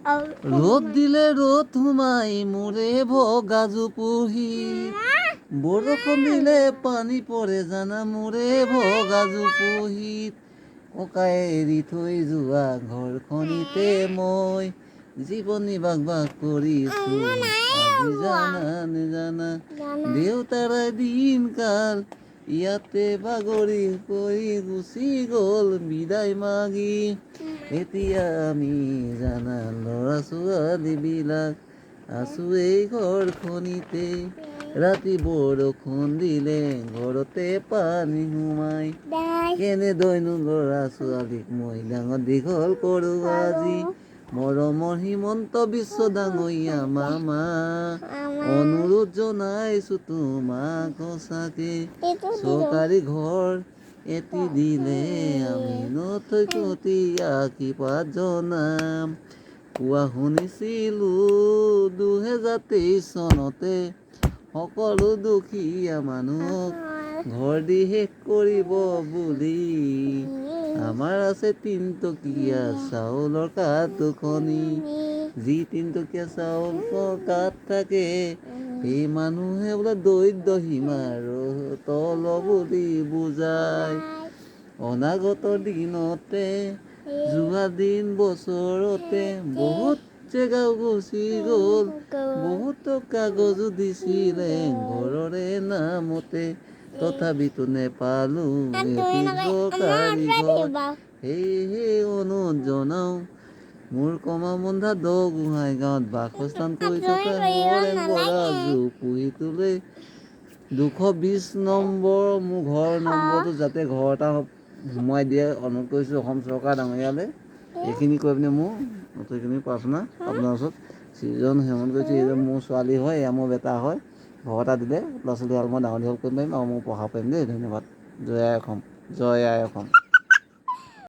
ৰ'দ দিলে ৰ'দ সোমাই মোৰে ভগা জোপোহিত বৰষুণ দিলে পানী পৰে জানা মোৰে ভগা জোপোহিত ককাই এৰি থৈ যোৱা ঘৰখনিতে মই জীৱন নিৰ্বাহ কৰিছো আজি জানা নেজানা দেউতাৰে দিনকাল ইয়াতে বাগৰি কৰি গুচি গ'ল বিদায় মাগি এতিয়া আমি জানা ল'ৰা ছোৱালীবিলাক আছো এই ঘৰখনিতে ৰাতি বৰষুণ দিলে ঘৰতে পানী সোমাই কেনেদৰেনো ল'ৰা ছোৱালীক মই ডাঙৰ দীঘল কৰোঁ আজি মৰমৰ হিমন্ত বিশ্ব ডাঙৰীয়া মামা অনুৰোধ জনাইছো তোমাক সঁচাকে চৰকাৰী ঘৰ এটি দিলে আমি নথৈ কটি আশীৰ্বাদ জনাম কোৱা শুনিছিলো 2023 চনতে সকলো দুখীয়া মানুহক ঘৰ দি শেষ কৰিব বুলি আমাৰ আছে 3 টকীয়া চাউলৰ কাৰ্ড দুখনি যি 3 টকীয়া চাউল কাৰ্ড থাকে সেই মানুহে বোলে দৰিদ্ৰ সীমাৰ তল বুলি বুজায় অনাগত দিনতে যোৱা দিন বছৰতে বহুত জেগাও গুচি গ'ল বহুত কাগজো দিছিলে ঘৰৰে নামতে তথাপিতো নেপালো চৰকাৰী ঘৰ সেয়েহে অনুৰোধ জনাওঁ মোৰ কমামন্ধা দগোহাঁই গাঁৱত বাসস্থান কৰি থকা হৰেণ বৰা জোপোহিটোলৈ 220 নম্বৰ মোৰ ঘৰ নম্বৰটো যাতে ঘৰ এটা সোমোৱাই দিয়ে অনুৰোধ কৰিছোঁ অসম চৰকাৰ ডাঙৰীয়ালৈ এইখিনি কৈ পিনে মোৰ গোটেইখিনি প্ৰাৰ্থনা আপোনাৰ ওচৰত সৃজন সেৱন কৰিছোঁ এইজন মোৰ ছোৱালী হয় এয়া মোৰ বেটা হয় ঘৰ এটা দিলে ল'ৰা ছোৱালী মই ডাঙৰ দীঘল কৰিব পাৰিম আৰু মই পঢ়াব পাৰিম দেই ধন্যবাদ জয় আই অসম জয় আই অসম